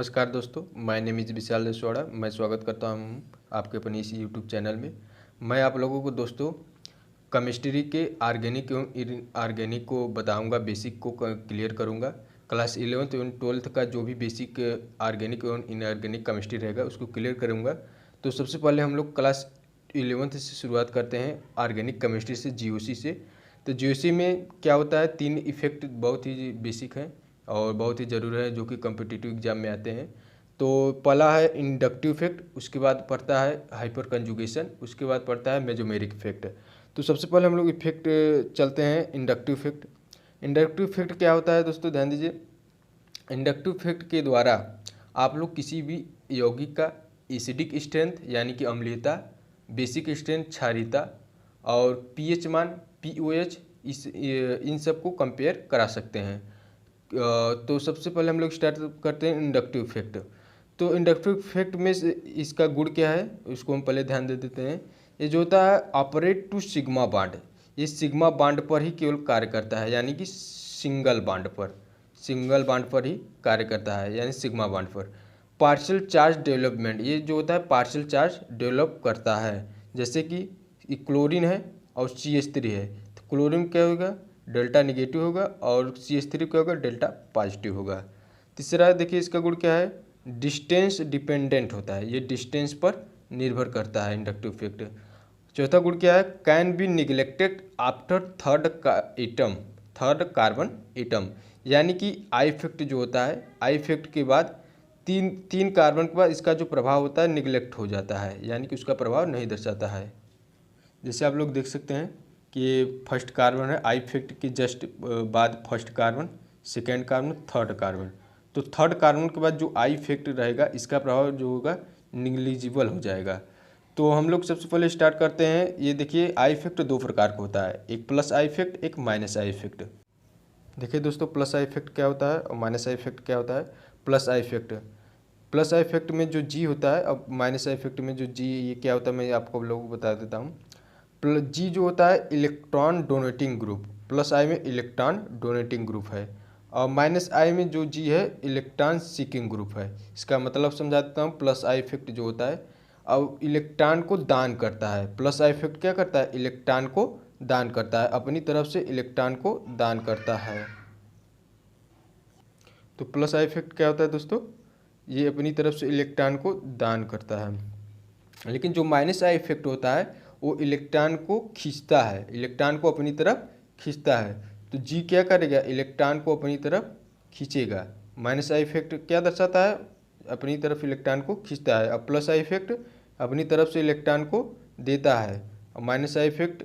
नमस्कार दोस्तों, my name is विशाल रसवाड़ा। मैं स्वागत करता हूं आपके अपने इसी यूट्यूब चैनल में। मैं आप लोगों को दोस्तों केमिस्ट्री के ऑर्गेनिक एवं इनऑर्गेनिक को बताऊंगा, बेसिक को क्लियर करूंगा। क्लास 11th एवं 12th का जो भी बेसिक ऑर्गेनिक एवं इनऑर्गेनिक केमिस्ट्री रहेगा उसको क्लियर करूँगा। तो सबसे पहले हम लोग क्लास 11th से शुरुआत करते हैं, ऑर्गेनिक केमिस्ट्री से, जीओसी से। तो जीओसी में क्या होता है, 3 इफेक्ट बहुत ही बेसिक हैं और बहुत ही ज़रूरी है जो कि कॉम्पिटिटिव एग्जाम में आते हैं। तो पहला है इंडक्टिव इफेक्ट, उसके बाद पड़ता है हाइपर कंजुगेशन, उसके बाद पड़ता है मेजोमेरिक इफेक्ट। तो सबसे पहले हम लोग इफेक्ट चलते हैं इंडक्टिव इफेक्ट। इंडक्टिव इफेक्ट क्या होता है दोस्तों, ध्यान दीजिए। इंडक्टिव इफेक्ट के द्वारा आप लोग किसी भी यौगिक का एसिडिक स्ट्रेंथ यानी कि अम्लीयता, बेसिक स्ट्रेंथ क्षारीयता और पीएच मान पीओएच इन सब को कंपेयर करा सकते हैं। तो सबसे पहले हम लोग स्टार्ट करते हैं इंडक्टिव इफेक्ट। तो इंडक्टिव इफेक्ट में इसका गुण क्या है उसको हम पहले ध्यान दे देते हैं। ये जो होता है ऑपरेट टू सिग्मा बाड, ये सिग्मा बाड पर ही केवल कार्य करता है, यानी कि सिंगल बाड पर ही कार्य करता है, यानी सिग्मा बाड पर। पार्शियल चार्ज डेवलपमेंट, ये जो होता है पार्शियल चार्ज डेवलप करता है। जैसे कि क्लोरीन है और CH3 है, तो क्लोरीन क्या होगा, डेल्टा निगेटिव होगा और CH3 क्या होगा, डेल्टा पॉजिटिव होगा। तीसरा देखिए इसका गुण क्या है, डिस्टेंस डिपेंडेंट होता है, ये डिस्टेंस पर निर्भर करता है इंडक्टिव इफेक्ट। चौथा गुण क्या है, can be neglected after third carbon atom, यानी कि आई इफेक्ट जो होता है, आई इफेक्ट के बाद तीन कार्बन के बाद इसका जो प्रभाव होता है निगलेक्ट हो जाता है, यानी कि उसका प्रभाव नहीं दर्शाता है। जैसे आप लोग देख सकते हैं कि ये फर्स्ट कार्बन है, आई इफेक्ट के जस्ट बाद first carbon, second carbon, third carbon. तो थर्ड कार्बन के बाद जो आई इफेक्ट रहेगा इसका प्रभाव जो होगा निग्लिजिबल हो जाएगा। तो हम लोग सबसे पहले स्टार्ट करते हैं। ये देखिए आई इफेक्ट 2 प्रकार का होता है, एक प्लस आई इफेक्ट, एक माइनस आई इफेक्ट। देखिए दोस्तों, प्लस आई इफेक्ट क्या होता है और माइनस आई इफेक्ट क्या होता है। प्लस आई इफेक्ट में जो जी होता है, अब माइनस आई इफेक्ट में जो जी ये क्या होता है मैं आपको लोगों को बता देता हूँ। जी जो होता है इलेक्ट्रॉन डोनेटिंग ग्रुप, प्लस आई में इलेक्ट्रॉन डोनेटिंग ग्रुप है, और माइनस आई में जो जी है इलेक्ट्रॉन सीकिंग ग्रुप है। इसका मतलब समझा देता हूँ। प्लस आई इफेक्ट जो होता है अब इलेक्ट्रॉन को दान करता है। प्लस आई इफेक्ट क्या करता है, इलेक्ट्रॉन को दान करता है, अपनी तरफ से इलेक्ट्रॉन को दान करता है। तो प्लस आई इफेक्ट क्या होता है दोस्तों, ये अपनी तरफ से इलेक्ट्रॉन को दान करता है। लेकिन जो माइनस आई इफेक्ट होता है वो इलेक्ट्रॉन को खींचता है, इलेक्ट्रॉन को अपनी तरफ खींचता है। तो जी क्या करेगा, इलेक्ट्रॉन को अपनी तरफ खींचेगा। माइनस आई इफेक्ट क्या दर्शाता है, अपनी तरफ इलेक्ट्रॉन को खींचता है। अब प्लस आई इफेक्ट अपनी तरफ से इलेक्ट्रॉन को देता है, और माइनस आई इफेक्ट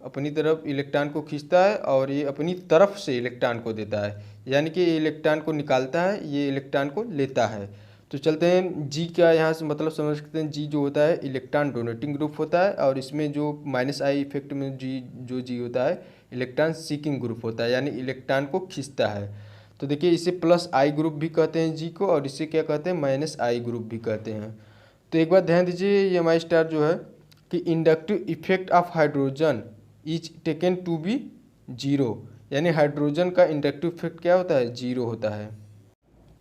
अपनी तरफ इलेक्ट्रॉन को खींचता है और ये अपनी तरफ से इलेक्ट्रॉन को देता है, यानी कि ये इलेक्ट्रॉन को निकालता है, ये इलेक्ट्रॉन को लेता है। तो चलते हैं जी का यहाँ से मतलब समझ सकते हैं। जी जो होता है इलेक्ट्रॉन डोनेटिंग ग्रुप होता है, और इसमें जो माइनस आई इफेक्ट में जी होता है इलेक्ट्रॉन सीकिंग ग्रुप होता है, यानी इलेक्ट्रॉन को खींचता है। तो देखिए इसे प्लस आई ग्रुप भी कहते हैं जी को, और इसे क्या कहते हैं, माइनस आई ग्रुप भी कहते हैं। तो एक बात ध्यान दीजिए, ये हमारी स्टार जो है कि inductive effect of hydrogen is taken to be zero, यानी हाइड्रोजन का इंडक्टिव इफेक्ट क्या होता है, जीरो होता है।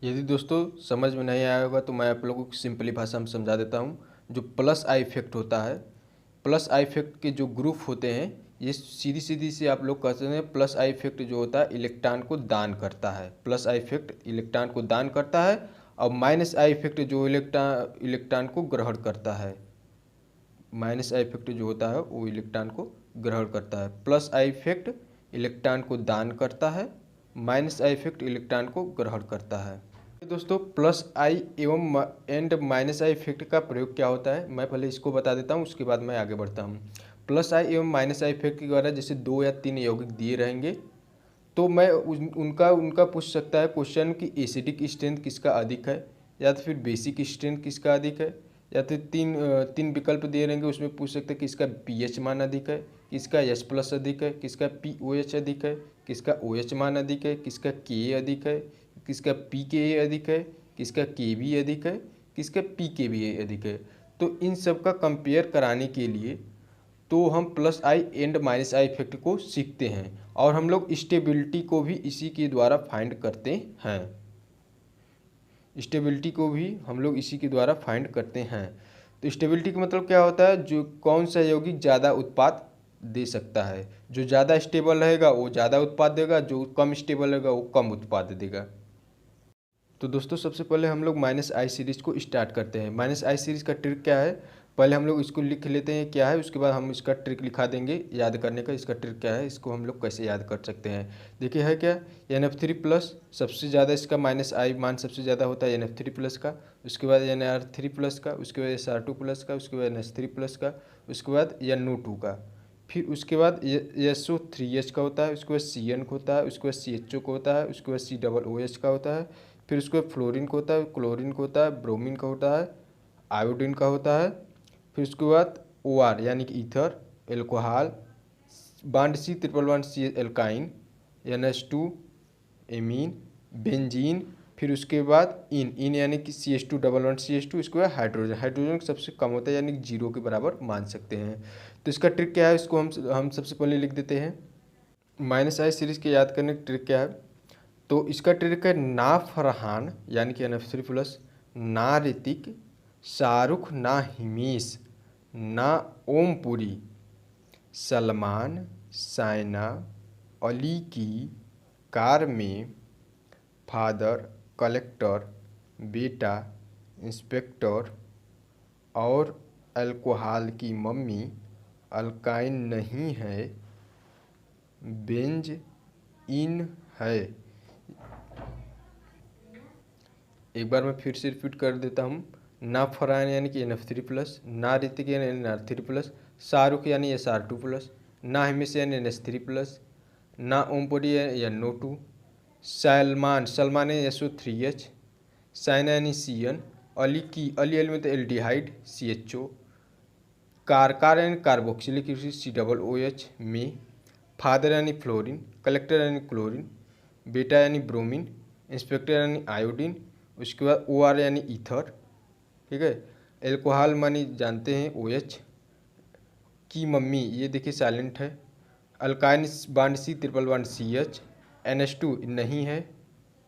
यदि दोस्तों समझ में नहीं आया होगा तो मैं आप लोगों को सिंपली भाषा में समझा देता हूँ। जो प्लस आई इफेक्ट होता है, प्लस आई इफेक्ट के जो ग्रुप होते हैं ये सीधी सीधी से आप लोग कह सकते हैं। प्लस आई इफेक्ट जो होता है इलेक्ट्रॉन को दान करता है, प्लस आई इफेक्ट इलेक्ट्रॉन को दान करता है, और माइनस आई इफेक्ट जो इलेक्ट्रॉन को ग्रहण करता है। माइनस आई इफेक्ट जो होता है वो इलेक्ट्रॉन को ग्रहण करता है। प्लस आई इफेक्ट इलेक्ट्रॉन को दान करता है, माइनस आई इफेक्ट इलेक्ट्रॉन को ग्रहण करता है। दोस्तों प्लस आई एवं एंड माइनस आई इफेक्ट का प्रयोग क्या होता है, मैं पहले इसको बता देता हूँ, उसके बाद मैं आगे बढ़ता हूँ। प्लस आई एवं माइनस आई इफेक्ट के द्वारा जैसे 2 या 3 यौगिक दिए रहेंगे, तो मैं उनका पूछ सकता है क्वेश्चन कि एसिडिक स्ट्रेंथ किसका अधिक है, या तो फिर बेसिक स्ट्रेंथ किसका अधिक है, या फिर तीन विकल्प दिए रहेंगे उसमें पूछ सकते हैं कि इसका पीएच मान अधिक है, किसका H+ अधिक है, किसका POH अधिक है, किसका OH मान अधिक है, किसका Ka अधिक है, किसका pKa अधिक है, किसका Kb अधिक है, किसका pKba अधिक है। तो इन सब का कंपेयर कराने के लिए तो हम plus I and minus I effect को सीखते हैं, और हम लोग स्टेबिलिटी को भी इसी के द्वारा फाइंड करते हैं। स्टेबिलिटी को भी हम लोग इसी के द्वारा फाइंड करते हैं। तो स्टेबिलिटी का मतलब क्या होता है, जो कौन सा यौगिक ज़्यादा उत्पाद दे सकता है। जो ज़्यादा स्टेबल रहेगा वो ज़्यादा उत्पाद देगा, जो कम स्टेबल रहेगा वो कम उत्पाद देगा। तो दोस्तों सबसे पहले हम लोग माइनस आई सीरीज़ को स्टार्ट करते हैं। माइनस आई सीरीज़ का ट्रिक क्या है, पहले हम लोग इसको लिख लेते हैं क्या है, उसके बाद हम इसका ट्रिक लिखा देंगे याद करने का। इसका ट्रिक क्या है, इसको हम लोग कैसे याद कर सकते हैं। देखिए है क्या, NF3+ सबसे ज़्यादा इसका माइनस आई मान सबसे ज़्यादा होता है NF3+ का, उसके बाद NR3+ का, उसके बाद SR2+ का, उसके बाद NH3+ का, उसके बाद NO2 का, फिर उसके बाद SO3H का होता है, उसके बाद CN का होता है, उसके बाद CHO का होता है, उसके बाद COOH का होता है, फिर उसके बाद फ्लोरीन का होता है, क्लोरीन का होता है, ब्रोमीन का होता है, आयोडीन का होता है, फिर उसके बाद OR यानी कि ether, alcohol, bond C+1C alkyne, NH2 amine, benzene, फिर उसके बाद इन यानी कि CH2 उसके बाद हाइड्रोजन सबसे कम होता है यानी कि 0 के बराबर मान सकते हैं। तो इसका ट्रिक क्या है, इसको हम सबसे पहले लिख देते हैं। माइनस आई सीरीज़ के याद करने का ट्रिक क्या है, तो इसका ट्रिक है ना फरहान यानी कि NF3+, ना ऋतिक, शाहरुख ना हिमेश, ना ओमपुरी, सलमान, साइना, अली की कार में, फादर कलेक्टर, बेटा इंस्पेक्टर, और अल्कोहल की मम्मी अल्काइन नहीं है, बेंज इन है। एक बार मैं फिर से रिपीट कर देता हूँ। ना फरहान यानी कि NF3+, ना ऋतिक यानी NR3+, शाहरुख यानी SR2+, ना हिमेश यानी NH3+, ना ओमपुरी यानी NO2, सलमान यानी SO3H, साइना यानी CN, अली में तो एल्डिहाइड CHO, कार यानी कार्बोक्सिलिक एसिड COOH में, फादर यानी फ्लोरीन, कलेक्टर यानी क्लोरीन, बेटा यानी ब्रोमीन, इंस्पेक्टर यानी आयोडीन, उसके बाद OR यानी ईथर, ठीक है। एल्कोहल मानी जानते हैं OH, की मम्मी ये देखिए साइलेंट है, अल्काइन बॉन्ड C+1CH, NH2 नहीं है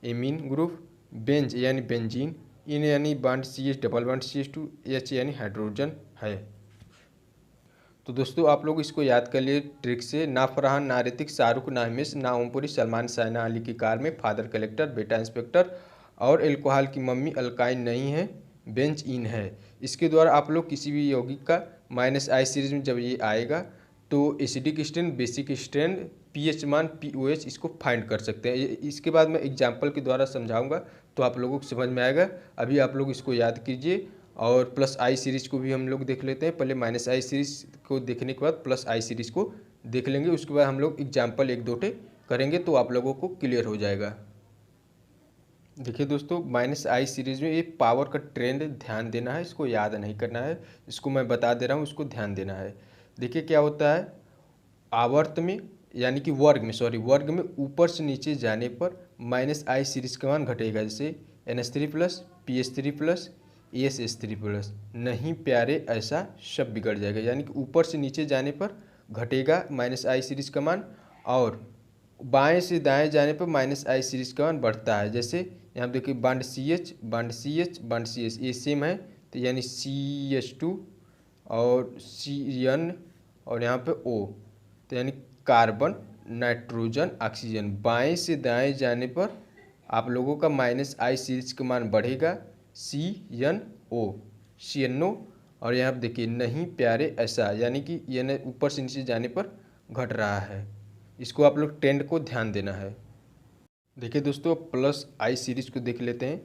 एमीन ग्रुप, बेंज यानी बेंजीन, इन यानी बॉन्ड CH+1CH2, H यानी हाइड्रोजन है। तो दोस्तों आप लोग इसको याद कर लिए ट्रिक से। ना फरहान, ना ऋतिक, शाहरुख, ना हिमेश, ना ओमपुरी, सलमान, साइना, अली की कार में, फादर कलेक्टर, बेटा इंस्पेक्टर, और एल्कोहल की मम्मी अल्काइन नहीं है, बेंज इन है। इसके द्वारा आप लोग किसी भी यौगिक का माइनस आई सीरीज में जब ये आएगा तो acidic strength, basic strength, pH मान, pOH इसको फाइंड कर सकते हैं। इसके बाद मैं एग्जाम्पल के द्वारा समझाऊंगा तो आप लोगों को समझ में आएगा। अभी आप लोग इसको याद कीजिए और प्लस आई सीरीज़ को भी हम लोग देख लेते हैं। पहले माइनस आई सीरीज़ को देखने के बाद प्लस आई सीरीज़ को देख लेंगे, उसके बाद हम लोग एग्जाम्पल एक दो करेंगे तो आप लोगों को क्लियर हो जाएगा। देखिए दोस्तों, माइनस आई सीरीज़ में ये पावर का ट्रेंड ध्यान देना है, इसको याद नहीं करना है, इसको मैं बता दे रहा हूँ, उसको ध्यान देना है। देखिए क्या होता है, आवर्त में यानी कि वर्ग में ऊपर से नीचे जाने पर माइनस आई सीरीज़ का मान घटेगा। जैसे NH3+, PH3+, ASH3+। नहीं प्यारे ऐसा सब बिगड़ जाएगा, यानी कि ऊपर से नीचे जाने पर घटेगा माइनस आई सीरीज़ का मान, और बाएं से दाएं जाने पर माइनस आई सीरीज़ का मान बढ़ता है। जैसे यहाँ पे देखिए bond CH, bond CH, bond CH ये सेम है, तो यानी CH2 और CN और यहाँ पे O, तो यानी कार्बन, नाइट्रोजन, ऑक्सीजन। बाएं से दाएं जाने पर आप लोगों का माइनस आई सीरीज का मान बढ़ेगा CNO, और यहाँ पे देखिए नहीं प्यारे ऐसा, यानी कि ये ऊपर से नीचे जाने पर घट रहा है। इसको आप लोग ट्रेंड को ध्यान देना है। देखिए दोस्तों, प्लस आई सीरीज़ को देख लेते हैं।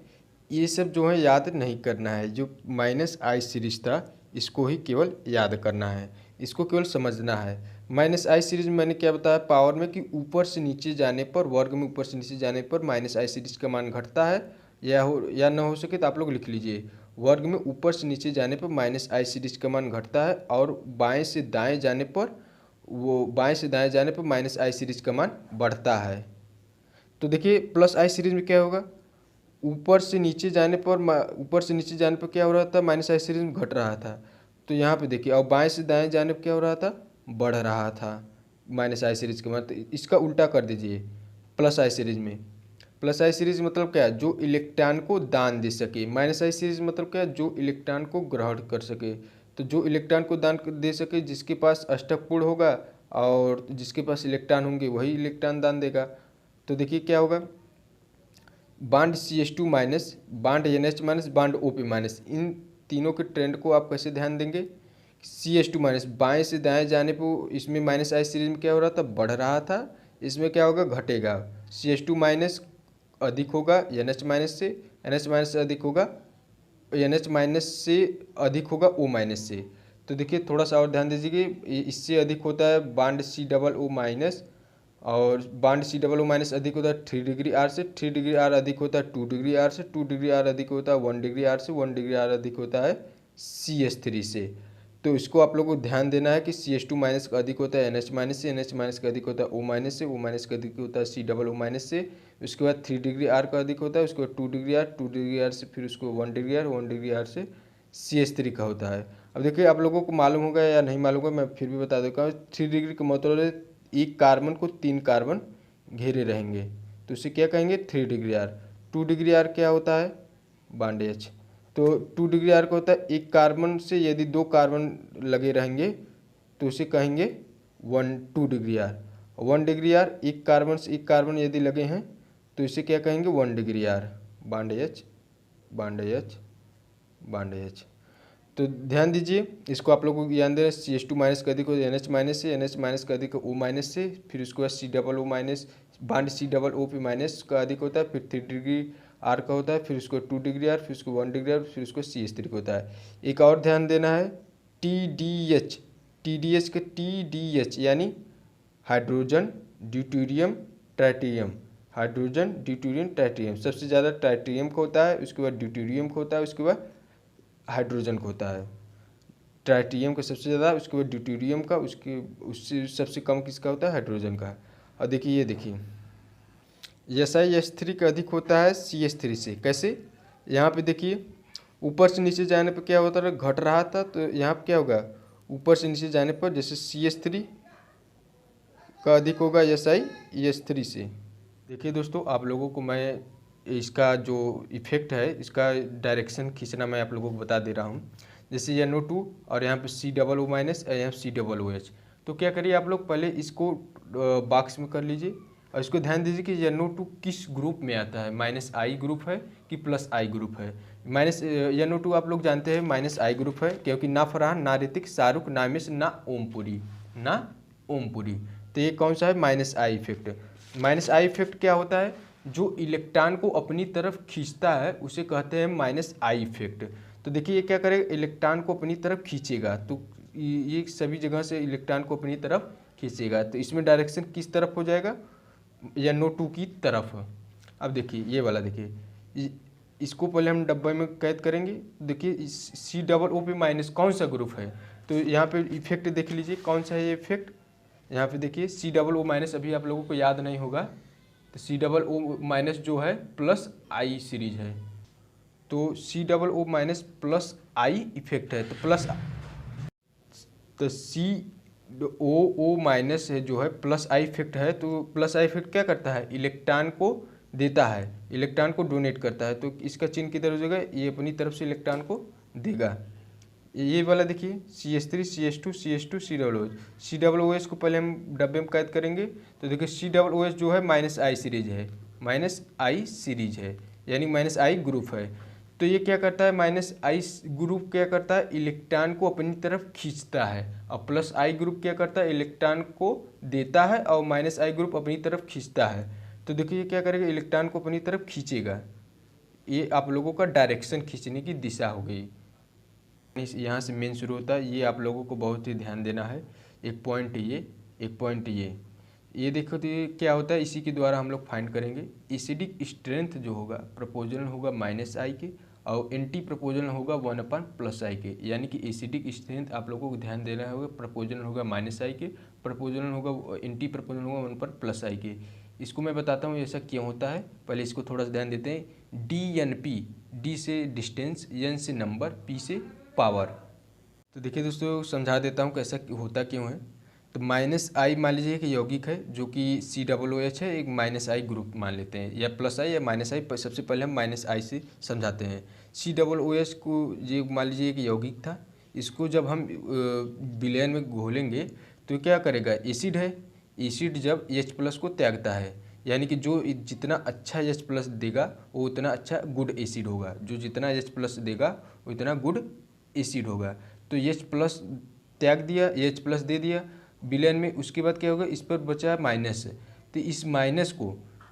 ये सब जो है याद नहीं करना है, जो माइनस आई सीरीज़ था इसको ही केवल याद करना है, इसको केवल समझना है। माइनस आई सीरीज़ में मैंने क्या बताया पावर में, कि ऊपर से नीचे जाने पर, वर्ग में ऊपर से नीचे जाने पर माइनस आई सीरीज़ का मान घटता है, या ना हो सके तो आप लोग लिख लीजिए, वर्ग में ऊपर से नीचे जाने पर माइनस आई सीरीज़ का मान घटता है, और बाएँ से दाएँ जाने पर माइनस आई सीरीज़ का मान बढ़ता है। तो देखिए प्लस आई सीरीज़ में क्या होगा, ऊपर से नीचे जाने पर क्या हो रहा था, माइनस आई सीरीज में घट रहा था। तो यहाँ पे देखिए, और बाएं से दाएं जाने पर क्या हो रहा था, बढ़ रहा था माइनस आई सीरीज के मान। तो इसका उल्टा कर दीजिए प्लस आई सीरीज में, प्लस आई सीरीज मतलब क्या, जो इलेक्ट्रॉन को दान दे सके। माइनस आई सीरीज मतलब क्या, जो इलेक्ट्रॉन को ग्रहण कर सके। तो जो इलेक्ट्रॉन को दान दे सके, जिसके पास अष्टक पूर्ण होगा और जिसके पास इलेक्ट्रॉन होंगे वही इलेक्ट्रॉन दान देगा। तो देखिए क्या होगा, bond CH2 minus, bond NH minus, bond OP minus, इन तीनों के ट्रेंड को आप कैसे ध्यान देंगे। CH2 माइनस बाएँ से दाएँ जाने पर इसमें माइनस आई सीरीज में क्या हो रहा था, बढ़ रहा था, इसमें क्या होगा, घटेगा। CH2 माइनस अधिक होगा NH माइनस से, NH माइनस से अधिक होगा, NH माइनस से अधिक होगा O माइनस से। तो देखिए थोड़ा सा और ध्यान दीजिए, इससे अधिक होता है बांड COO माइनस, और बांड COO माइनस अधिक होता है 3 डिग्री R से, 3 डिग्री R अधिक होता है 2 डिग्री R से, 2 डिग्री R अधिक होता है 1 डिग्री R से, 1 डिग्री R अधिक होता है CH3 से। तो इसको आप लोगों को ध्यान देना है कि CH2 माइनस का अधिक होता है NH माइनस से, NH माइनस का अधिक होता है O माइनस से, O माइनस का अधिक होता है COO माइनस से, उसके बाद 3 डिग्री R का अधिक होता है, उसके बाद 2 डिग्री R, 2 डिग्री R से फिर उसको 1 डिग्री R, 1 डिग्री R से CH3 का होता है। अब देखिए आप लोगों को मालूम होगा या नहीं मालूम होगा, मैं फिर भी बता देता हूँ। 3 डिग्री का मतलब है एक कार्बन को 3 कार्बन घेरे रहेंगे, तो उसे क्या कहेंगे, 3 डिग्री R। 2 डिग्री R क्या होता है, बांड H। तो 2 डिग्री R का होता है एक कार्बन से यदि 2 कार्बन लगे रहेंगे तो उसे कहेंगे 2 डिग्री R। 1 डिग्री R एक कार्बन से एक कार्बन यदि लगे हैं तो इसे क्या कहेंगे, 1 degree R, bond H, bond H, bond H। तो ध्यान दीजिए, इसको आप लोगों को ज्ञान दे रहे हैं। CH2 माइनस का अधिक हो NH माइनस से, NH माइनस का अधिक O माइनस से, फिर उसके बाद COO minus, bond COOP minus का अधिक होता है, फिर 3 डिग्री R का होता है, फिर उसको 2 डिग्री R, फिर उसको 1 डिग्री R, फिर उसको CH3 का होता है। एक और ध्यान देना है, TDH, TDH के TDH यानी हाइड्रोजन ड्यूटेरियम ट्राइटेरियम, हाइड्रोजन ड्यूटेरियम ट्राइटेरियम, सबसे ज़्यादा ट्राइटेरियम का होता है, उसके बाद ड्यूटेरियम का होता है, उसके बाद हाइड्रोजन का होता है। ट्राइटेरियम का सबसे ज़्यादा, उसके बाद ड्यूटेरियम का, उससे सबसे कम किसका होता है, हाइड्रोजन का। और देखिए ये देखिए SiH3 का अधिक होता है CH3 से। कैसे, यहाँ पे देखिए ऊपर से नीचे जाने पर क्या होता है, घट रहा था, तो यहाँ पर क्या होगा, ऊपर से नीचे जाने पर जैसे CH3 का अधिक होगा SiH3 से। देखिए दोस्तों, आप लोगों को मैं इसका जो इफेक्ट है, इसका डायरेक्शन खींचना मैं आप लोगों को बता दे रहा हूँ। जैसे NO2 और यहाँ पे COO माइनस और यहाँ COOH। तो क्या करिए आप लोग, पहले इसको बॉक्स में कर लीजिए और इसको ध्यान दीजिए कि NO2 किस ग्रुप में आता है, -I ग्रुप है कि +I ग्रुप है। NO2 आप लोग जानते हैं -I ग्रुप है, क्योंकि ना फरहान, ना ऋतिक, शाहरुख, ना मिस, ना ओमपुरी, ना ओमपुरी। तो ये कौन सा है, -I इफेक्ट। -I इफेक्ट क्या होता है, जो इलेक्ट्रॉन को अपनी तरफ खींचता है उसे कहते हैं -I इफेक्ट। तो देखिए ये क्या करेगा, इलेक्ट्रॉन को अपनी तरफ खींचेगा, तो ये सभी जगह से इलेक्ट्रॉन को अपनी तरफ खींचेगा, तो इसमें डायरेक्शन किस तरफ हो जाएगा, NO2 की तरफ। अब देखिए ये वाला, देखिए इसको पहले हम डब्बे में कैद करेंगे। देखिए COO माइनस कौन सा ग्रुप है, तो यहाँ पे इफेक्ट देख लीजिए कौन सा है ये इफेक्ट। यहाँ पे देखिए COO माइनस अभी आप लोगों को याद नहीं होगा, तो COO माइनस जो है +I सीरीज है, तो COO माइनस +I इफेक्ट है, तो COO माइनस है जो है +I इफेक्ट है। तो +I इफेक्ट क्या करता है, इलेक्ट्रॉन को देता है, इलेक्ट्रॉन को डोनेट करता है, तो इसका चिन्ह किधर हो जाएगा, ये अपनी तरफ से इलेक्ट्रॉन को देगा। ये वाला देखिए CH3 CH2 CH2 COOH को पहले हम डब्बे में कैद करेंगे। तो देखिए COOH जो है -I सीरीज है, -I सीरीज है, यानी -I ग्रुप है। तो ये क्या करता है, -I ग्रुप क्या करता है, इलेक्ट्रॉन को अपनी तरफ खींचता है, और +I ग्रुप क्या करता है, इलेक्ट्रॉन को देता है, और -I ग्रुप अपनी तरफ खींचता है। तो देखिए ये क्या करेगा, इलेक्ट्रॉन को अपनी तरफ खींचेगा। ये आप लोगों का डायरेक्शन खींचने की दिशा हो गई। यहाँ से मेन शुरू होता है, ये आप लोगों को बहुत ही ध्यान देना है। एक पॉइंट ये, एक पॉइंट ये देखो, तो ये क्या होता है, इसी के द्वारा हम लोग फाइंड करेंगे। एसिडिक स्ट्रेंथ जो होगा प्रोपोर्शनल होगा -I के, और एंटी प्रोपोर्शनल होगा 1/+I के। यानी कि एसिडिक स्ट्रेंथ आप लोगों को ध्यान देना होगा, प्रोपोर्शनल होगा -I के, प्रोपोर्शनल होगा, एंटी प्रोपोर्शनल होगा 1/+I के। इसको मैं बताता हूँ ऐसा क्यों होता है, पहले इसको थोड़ा सा ध्यान देते हैं। DNP, D से डिस्टेंस, N से नंबर, P से पावर। तो देखिए दोस्तों, समझा देता हूँ कैसा होता क्यों है। तो माइनस आई मान लीजिए कि यौगिक है जो कि COOH है, एक माइनस आई ग्रुप मान लेते हैं, या प्लस आई या माइनस आई। सबसे पहले हम माइनस आई से समझाते हैं। COOH को ये मान लीजिए कि यौगिक था, इसको जब हम विलयन में घोलेंगे तो क्या करेगा, एसिड है, एसिड जब H+ को त्यागता है, यानी कि जो जितना अच्छा H+ देगा वो उतना अच्छा गुड एसिड होगा, जो जितना H+ देगा उतना गुड एसिड होगा। तो H+ त्याग दिया, H+ दे दिया विलयन में, उसके बाद क्या होगा, इस पर बचा माइनस। तो इस माइनस को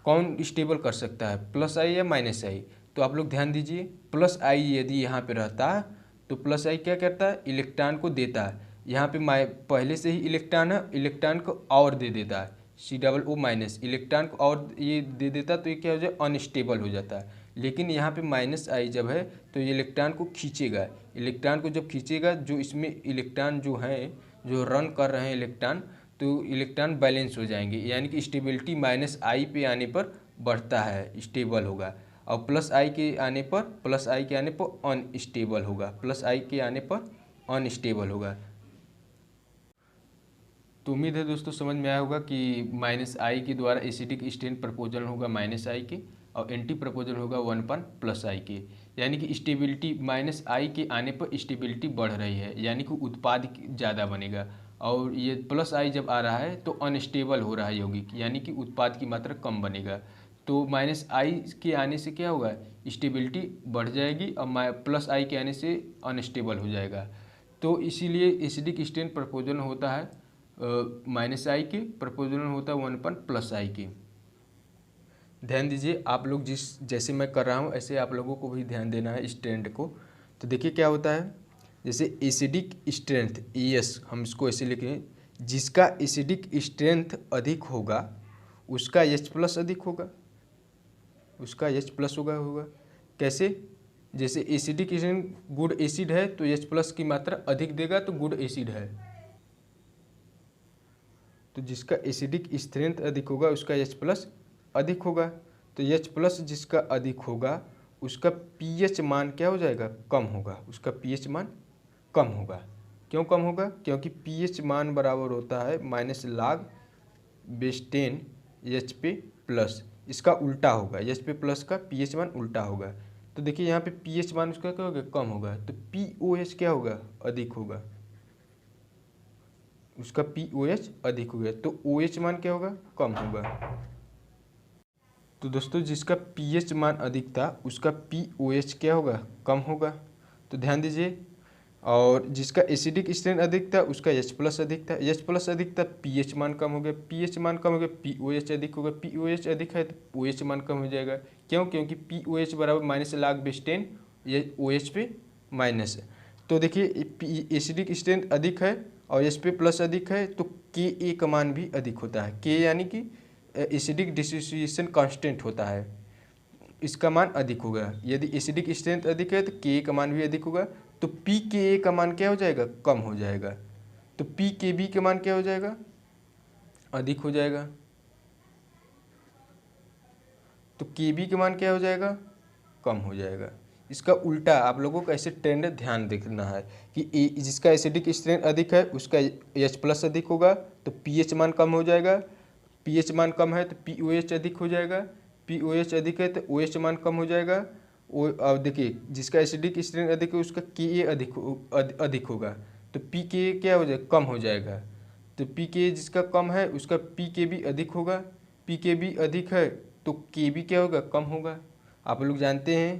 कौन स्टेबल कर सकता है, प्लस आई या माइनस आई? तो आप लोग ध्यान दीजिए, प्लस आई यदि यहाँ पे रहता तो प्लस आई क्या करता है, इलेक्ट्रॉन को देता है। यहाँ पे पहले से ही इलेक्ट्रॉन है, इलेक्ट्रॉन को और दे देता है, COO- इलेक्ट्रॉन को और ये दे देता, तो ये क्या हो जाए, अनस्टेबल हो जाता है। लेकिन यहाँ पे माइनस आई जब है तो ये इलेक्ट्रॉन को खींचेगा, इलेक्ट्रॉन को जब खींचेगा, जो इसमें इलेक्ट्रॉन जो है जो रन कर रहे हैं इलेक्ट्रॉन, तो इलेक्ट्रॉन बैलेंस हो जाएंगे, यानी कि स्टेबिलिटी माइनस आई पे आने पर बढ़ता है, स्टेबल होगा। और प्लस आई के आने पर अनस्टेबल होगा, प्लस आई के आने पर अनस्टेबल होगा। तो उम्मीद है दोस्तों समझ में आया होगा कि माइनस आई के द्वारा एसिडिक स्ट्रेन प्रपोजल होगा माइनस आई के, और एंटी प्रपोजल होगा 1/+i के। यानी कि स्टेबिलिटी माइनस आई के आने पर स्टेबिलिटी बढ़ रही है, यानी कि उत्पाद ज़्यादा बनेगा। और ये प्लस आई जब आ रहा है तो अनस्टेबल हो रहा है यौगिक, यानी कि उत्पाद की मात्रा कम बनेगा। तो माइनस आई के आने से क्या होगा, स्टेबिलिटी बढ़ जाएगी, और प्लस आई के आने से अनस्टेबल हो जाएगा। तो इसीलिए एसिडिक स्ट्रेन प्रपोजल होता है माइनस आई के, प्रपोजल होता है 1/+i के। ध्यान दीजिए आप लोग, जैसे मैं कर रहा हूँ ऐसे आप लोगों को भी ध्यान देना है इस ट्रेंड को। तो देखिए क्या होता है, जैसे एसिडिक स्ट्रेंथ ES, हम इसको ऐसे लिखें, जिसका एसिडिक स्ट्रेंथ अधिक होगा उसका H+ अधिक होगा, उसका H+ होगा। कैसे, जैसे एसिडिक स्ट्रेंथ गुड एसिड है तो H+ की मात्रा अधिक देगा तो गुड एसिड है। तो जिसका एसिडिक स्ट्रेंथ अधिक होगा उसका H+ अधिक होगा। तो H+ जिसका अधिक होगा उसका pH मान क्या हो जाएगा, कम होगा, उसका pH मान कम होगा। क्यों कम होगा, क्योंकि pH मान बराबर होता है -log/10 Hp+, इसका उल्टा होगा, Hp+ का pH मान उल्टा होगा। तो देखिए यहाँ पे pH मान उसका क्या होगा, कम होगा, तो POH क्या होगा, अधिक होगा, उसका POH अधिक हो गया, तो OH मान क्या होगा, कम होगा। तो दोस्तों जिसका pH मान अधिक था उसका POH क्या होगा, कम होगा। तो ध्यान दीजिए, और जिसका एसिडिक स्ट्रेंथ अधिक था उसका H+ अधिक था, H+ अधिक था, pH मान कम हो गया, pH मान कम हो गया, POH अधिक होगा, POH अधिक है तो OH मान कम हो जाएगा। क्यों, क्योंकि POH बराबर -log/10 ये OH पे माइनस है। तो देखिए एसिडिक स्ट्रेंथ अधिक है और Hp+ अधिक है तो Ka का मान भी अधिक होता है। K यानी कि एसिडिक डिसोसिएशन कांस्टेंट होता है, इसका मान अधिक होगा। यदि एसिडिक स्ट्रेंथ अधिक है तो Ka का मान भी अधिक होगा, तो pKa का मान क्या हो जाएगा, कम हो जाएगा। तो pKb का मान क्या हो जाएगा, अधिक हो जाएगा। तो Kb का मान क्या हो जाएगा, कम हो जाएगा। इसका उल्टा आप लोगों को ऐसे ट्रेंड ध्यान देखना है कि जिसका एसिडिक स्ट्रेंथ अधिक है उसका H+ अधिक होगा तो pH मान कम हो जाएगा, pH मान कम है तो POH अधिक हो जाएगा, POH अधिक है तो OH मान कम हो जाएगा। अब देखिए जिसका एसिडिक स्ट्रेंथ अधिक है उसका Ka अधिक होगा, तो pKa क्या हो जाएगा, कम हो जाएगा। तो pKa जिसका कम है उसका pKb अधिक होगा, pKb अधिक है तो Kb क्या होगा, कम होगा। आप लोग जानते हैं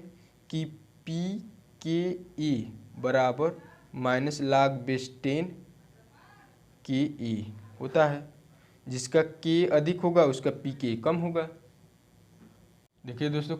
कि pKa बराबर -log/10 Ke होता है, जिसका K अधिक होगा उसका pK कम होगा। देखिए दोस्तों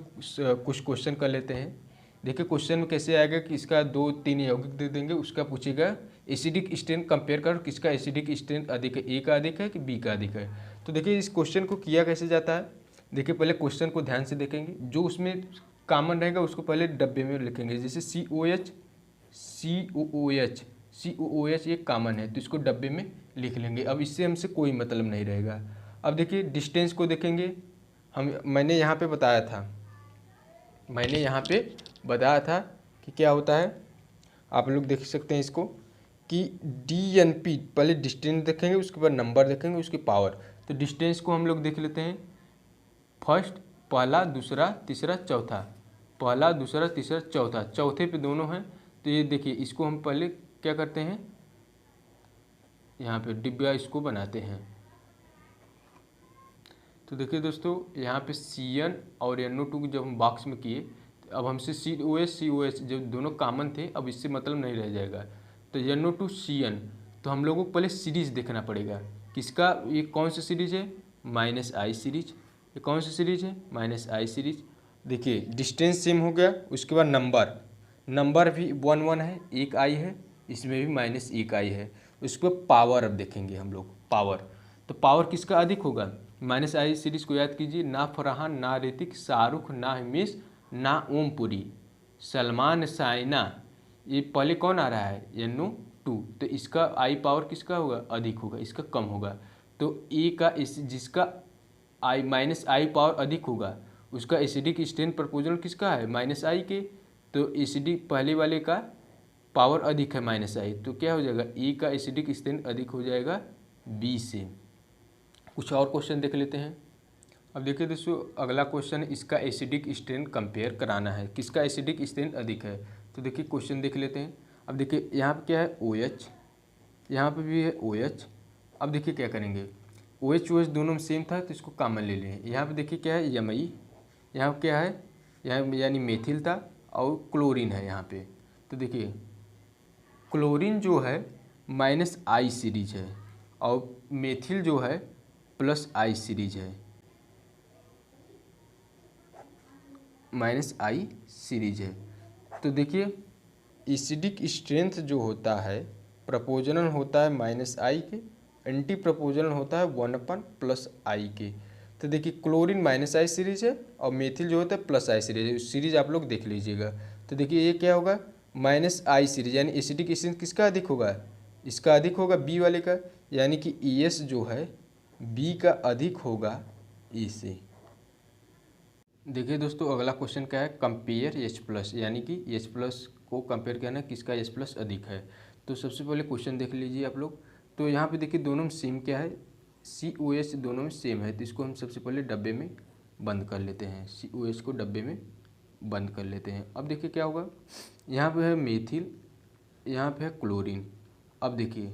कुछ क्वेश्चन कर लेते हैं। देखिए क्वेश्चन में कैसे आएगा कि इसका 2-3 यौगिक दे देंगे, उसका पूछेगा एसिडिक स्ट्रेंथ कंपेयर कर, किसका एसिडिक स्ट्रेंथ अधिक है, A का अधिक है कि B का अधिक है। तो देखिए इस क्वेश्चन को किया कैसे जाता है, देखिए पहले क्वेश्चन को ध्यान से देखेंगे, जो उसमें कॉमन रहेगा उसको पहले डब्बे में लिखेंगे। जैसे COOH ये कॉमन है तो इसको डब्बे में लिख लेंगे। अब इससे हमसे कोई मतलब नहीं रहेगा। अब देखिए डिस्टेंस को देखेंगे, मैंने यहाँ पे बताया था कि क्या होता है, आप लोग देख सकते हैं इसको कि DNP, पहले डिस्टेंस देखेंगे, उसके बाद नंबर देखेंगे, उसकी पावर। तो डिस्टेंस को हम लोग देख लेते हैं। फर्स्ट, पहला, दूसरा, तीसरा, चौथा, पहला, दूसरा, तीसरा, चौथा, चौथे पे दोनों हैं। तो ये देखिए, इसको हम पहले क्या करते हैं, यहाँ पे डिब्बा इसको बनाते हैं। तो देखिए दोस्तों, यहाँ पे CN और NO2 जब हम बॉक्स में किए, तो अब हमसे COS जब दोनों कॉमन थे, अब इससे मतलब नहीं रह जाएगा। तो NO2 CN, तो हम लोगों को पहले सीरीज देखना पड़ेगा। किसका, ये कौन सा सीरीज है, -I सीरीज। ये कौन सी सीरीज है, -I सीरीज। देखिए डिस्टेंस सेम हो गया, उसके बाद नंबर भी 1 1 है, एक I है, इसमें भी -1I है। उसके बाद पावर अब देखेंगे हम लोग, पावर। तो पावर किसका अधिक होगा, -I सीरीज को याद कीजिए, ना फरहान, ना ऋतिक, शाहरुख, ना हिमेश, ना ओमपुरी, सलमान, साइना, ये पहले कौन आ रहा है, NO2। तो इसका I पावर किसका होगा, अधिक होगा, इसका कम होगा। तो ए का जिसका I पावर अधिक होगा, उसका एसिडिक स्ट्रेंथ प्रपोजल किसका है, -I के। तो एसिडिक पहले वाले का पावर अधिक है -I, तो क्या हो जाएगा, ए का एसिडिक स्ट्रेंथ अधिक हो जाएगा B से। कुछ और क्वेश्चन देख लेते हैं। अब देखिए दोस्तों, अगला क्वेश्चन, इसका एसिडिक स्ट्रेंथ कंपेयर कराना है, किसका एसिडिक स्ट्रेंथ अधिक है। तो देखिए क्वेश्चन देख लेते हैं। अब देखिए यहाँ पे क्या है, OH, यहाँ पे भी है OH। अब देखिए क्या करेंगे, OH दोनों में सेम था, तो इसको कॉमन ले लें। यहाँ पे देखिए क्या है, MI, यहाँ पे क्या है, यहाँ यानी मेथिल था, और क्लोरीन है यहाँ पे। तो देखिए क्लोरीन जो है -I सीरीज है, और मेथिल जो है +I सीरीज है, -I सीरीज है। तो देखिए एसिडिक स्ट्रेंथ जो होता है, प्रपोजनल होता है -I के, एंटी प्रपोजनल होता है 1/+I के। तो देखिए क्लोरीन -I सीरीज है, और मेथिल जो होता है +I सीरीज है। सीरीज आप लोग देख लीजिएगा। तो देखिए ये क्या होगा, -I सीरीज, यानी एसिडिक स्ट्रेंथ किसका अधिक होगा, इसका अधिक होगा, B वाले का, यानी कि ES जो है B का अधिक होगा E से। देखिए दोस्तों, अगला क्वेश्चन क्या है, कंपेयर H+, यानी कि H+ को कंपेयर करना, किसका H+ अधिक है। तो सबसे पहले क्वेश्चन देख लीजिए आप लोग। तो यहाँ पे देखिए दोनों में सेम क्या है, COH दोनों में सेम है। तो इसको हम सबसे पहले डब्बे में बंद कर लेते हैं, COH को डब्बे में बंद कर लेते हैं। अब देखिए क्या होगा, यहाँ पे है मेथिल, यहाँ पे है क्लोरीन। अब देखिए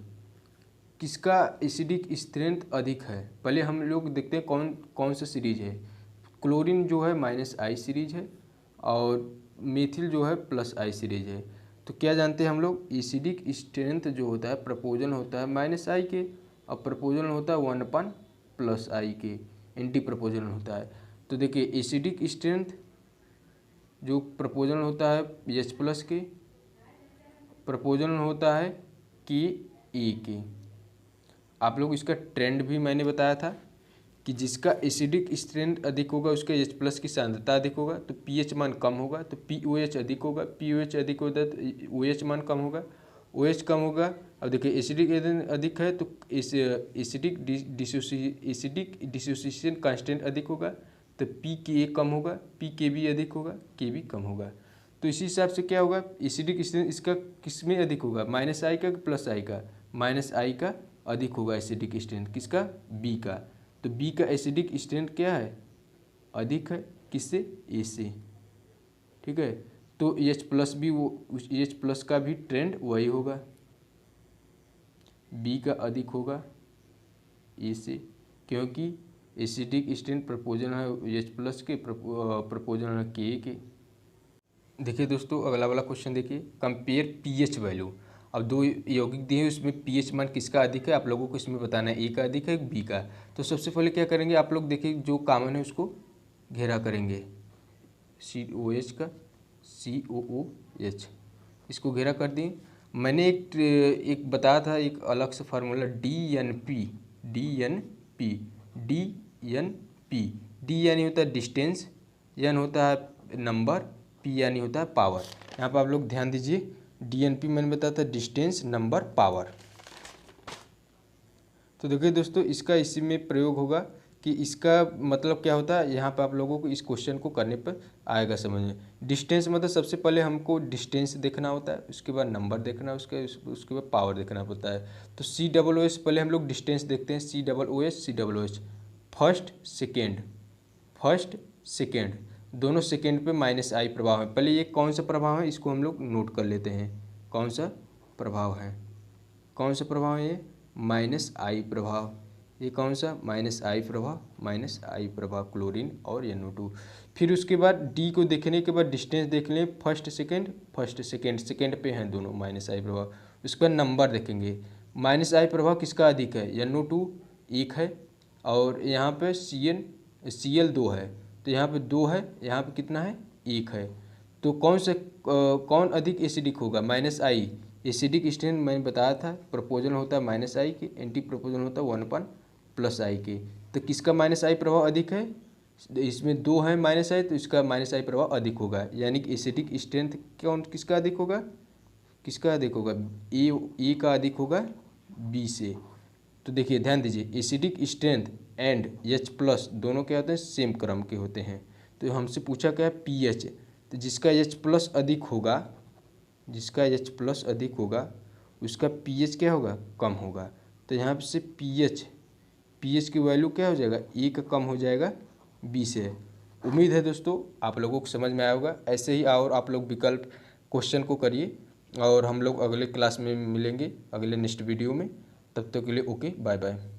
किसका एसिडिक स्ट्रेंथ अधिक है, पहले हम लोग देखते हैं कौन कौन सा सीरीज है। क्लोरीन जो है -I सीरीज है, और मेथिल जो है +I सीरीज है। तो क्या जानते हैं हम लोग, एसिडिक स्ट्रेंथ जो होता है, प्रपोजन होता है -I के, और प्रपोजन होता है 1/+I के, एंटी प्रपोजन होता है। तो देखिए एसिडिक स्ट्रेंथ जो प्रपोजन होता है H+ के, प्रपोजन होता है KA के। आप लोग इसका ट्रेंड भी मैंने बताया था कि जिसका एसिडिक स्ट्रेंथ अधिक होगा, उसके H+ की सांद्रता अधिक होगा, तो pH मान कम होगा, तो POH अधिक होगा, POH अधिक होता है तो OH मान कम होगा, OH कम होगा। अब देखिए एसिडिक अधिक है, तो एसिडिक डिसोसिएशन कांस्टेंट अधिक होगा, तो pKa कम होगा, pKb अधिक होगा, Kb कम होगा। तो इसी हिसाब से क्या होगा, एसिडिक स्ट्रेंथ इसका किस में अधिक होगा, -I का +I का, -I का अधिक होगा एसिडिक स्ट्रेंथ, किसका, B का। तो B का एसिडिक स्ट्रेंथ क्या है, अधिक है, किससे, A से। ठीक है, तो H+ भी वो H+ का भी ट्रेंड वही होगा, B का अधिक होगा A से, क्योंकि एसिडिक स्ट्रेंथ प्रपोजन है H+ के, प्रपोजन है Ka के। देखिए दोस्तों, अगला वाला क्वेश्चन देखिए, कंपेयर pH वैल्यू। अब दो यौगिक दिए हैं, उसमें pH मान किसका अधिक है, आप लोगों को इसमें बताना है, A का अधिक है, B का। तो सबसे पहले क्या करेंगे, आप लोग देखिए जो कॉमन है उसको घेरा करेंगे, COH का, COOH, इसको घेरा कर दिए। मैंने एक बताया था, एक अलग से फार्मूला, DNP। D यानी होता है डिस्टेंस, N होता है नंबर, P यानी होता है पावर। यहाँ पर आप लोग ध्यान दीजिए, DNP मैंने बताया था डिस्टेंस, नंबर, पावर। तो देखिए दोस्तों, इसका इसी में प्रयोग होगा कि इसका मतलब क्या होता है। यहाँ पर आप लोगों को इस क्वेश्चन को करने पर आएगा समझ में। डिस्टेंस मतलब सबसे पहले हमको डिस्टेंस देखना होता है, उसके बाद नंबर देखना, उसके बाद पावर देखना पड़ता है। तो COOS पहले हम लोग डिस्टेंस देखते हैं, COOS फर्स्ट सेकेंड दोनों सेकेंड पे -I प्रभाव है। पहले ये कौन सा प्रभाव है इसको हम लोग नोट कर लेते हैं। कौन सा प्रभाव है, कौन सा प्रभाव है ये, -I प्रभाव। ये कौन सा, -I प्रभाव क्लोरीन और NO2। फिर उसके बाद D को देखने के बाद डिस्टेंस देख लें, फर्स्ट सेकेंड पे हैं दोनों -I प्रभाव। उसके बाद नंबर देखेंगे, -I प्रभाव किसका अधिक है, NO2 1 है और यहाँ पे Cl 2 है। तो यहाँ पे 2 है, यहाँ पे कितना है 1 है। तो कौन अधिक एसिडिक होगा, -I। एसिडिक स्ट्रेंथ मैंने बताया था, प्रोपोजन होता है -I के, एंटी प्रोपोजन होता है 1/+I के। तो किसका -I प्रभाव अधिक है, इसमें 2 है -I, तो इसका -I प्रभाव अधिक होगा। यानी कि एसिडिक स्ट्रेंथ किसका अधिक होगा, ए का अधिक होगा बी से। तो देखिए ध्यान दीजिए, एसिडिक स्ट्रेंथ एंड H+ दोनों क्या होते हैं, सेम क्रम के होते हैं। तो हमसे पूछा क्या है pH, तो जिसका H+ अधिक होगा उसका pH क्या होगा, कम होगा। तो यहाँ से pH की वैल्यू क्या हो जाएगा, 1 कम हो जाएगा B से। उम्मीद है दोस्तों आप लोगों को समझ में आया होगा। ऐसे ही और आप लोग विकल्प क्वेश्चन को करिए और हम लोग अगले क्लास में मिलेंगे, अगले नेक्स्ट वीडियो में। तब तक के लिए ओके, बाय बाय।